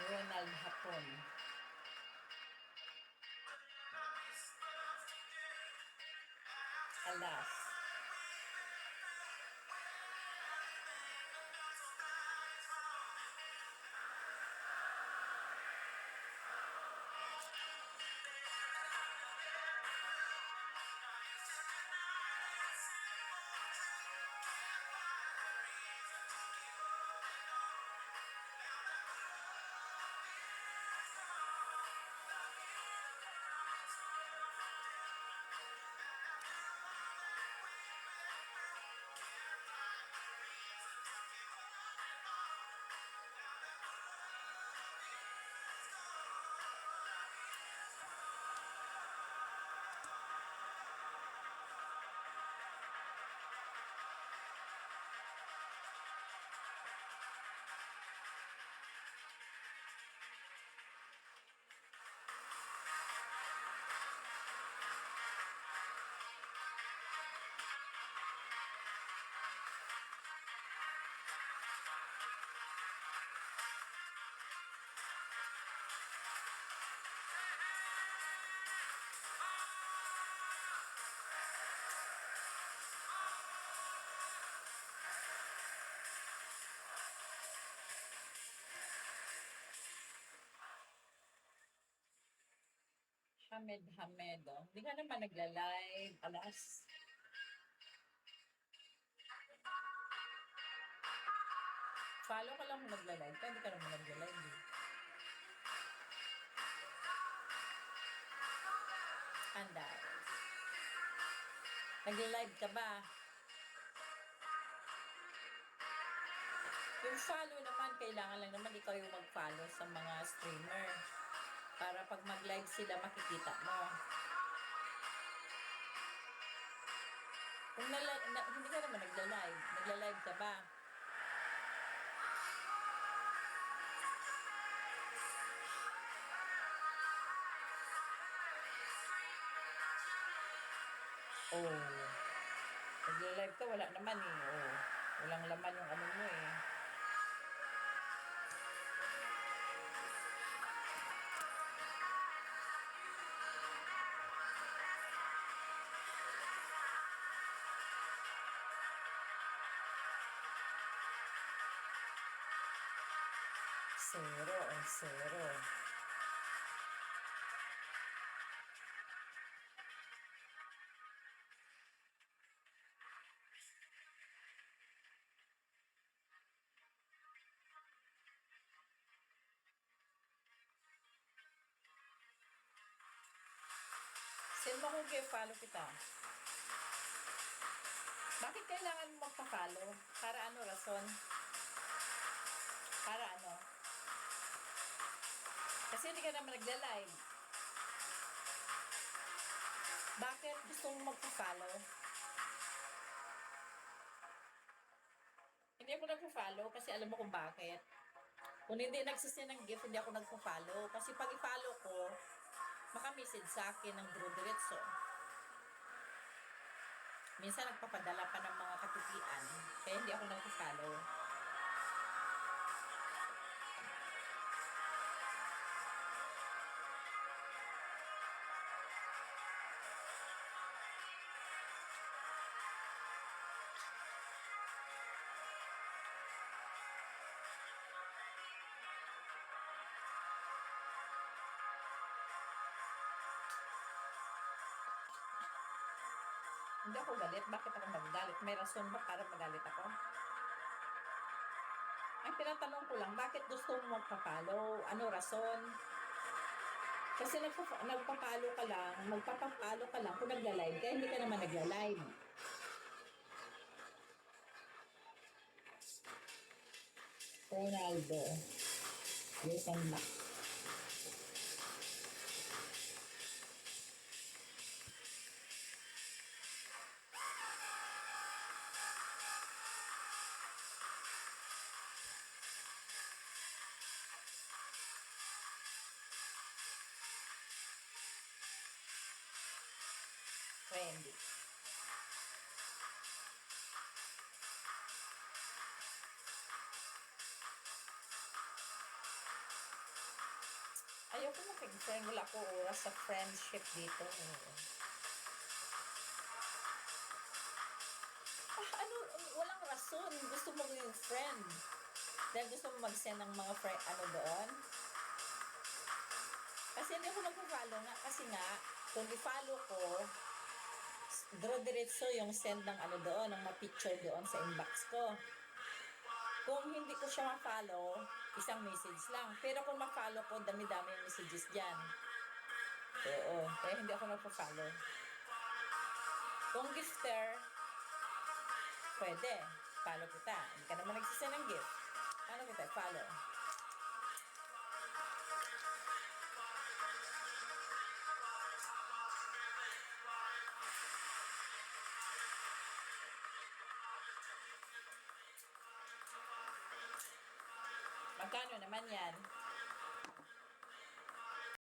Ronald Hapon. Alas. Hamed Hamedo. Hindi ka naman nagla-live. Alas. Follow ka lang kung nagla-live. Pero hindi ka naman nagla-live. Eh. Anday. Nagla-live ka ba? Yung follow naman, kailangan lang naman ikaw yung mag-follow sa mga streamer. Para pag mag-live sila, makikita mo. Kung hindi ka naman nagla-live ka ba? Oh. Nagla-live ka, wala naman eh. Oh. Walang laman yung ano mo eh. Zero. Send mo kung follow kita. Bakit kailangan mo magpa-follow? Para ano, rason? Para ano? Kasi hindi ka naman nagla-live. Bakit gusto mo magpa-follow? Hindi ako nagpa-follow kasi alam mo kung bakit. Kung hindi nagsisend ng gift, hindi ako nagpa-follow. Kasi pag i-follow ko, maka-message sa akin ng diretso. Minsan nagpapadala pa ng mga katipian. Kaya hindi ako nagpa-follow. Hindi ako galit. Bakit ako magagalit? May rason ba para magalit ako? Ang tinatanong ko lang, bakit gusto mo magpa-follow? Ano rason? Kasi nagpa-follow ka lang, magpapa-follow ka lang kung nagla-live ka, hindi ka naman nagla-live. Ronaldo. Yes, I'm not. Trendy. Ayoko makipag-friend. Wala ko oras sa friendship dito. Ano, walang rason. Gusto mo yung friend. Dahil gusto mo mag-send ng mga friend, ano doon. Kasi hindi ako nag-follow nga. Kasi nga, kung i-follow ko, diretso yung send ng ano doon, ng mga picture doon sa inbox ko. Kung hindi ko siya ma-follow, isang message lang. Pero kung ma-follow ko, dami-dami yung messages dyan. Oo, kaya hindi ako nagpa-follow. Kung gifter, pwede. Follow kita. Hindi ka naman nagsisend ng gift. Ano kita? Follow. Magkano naman yan?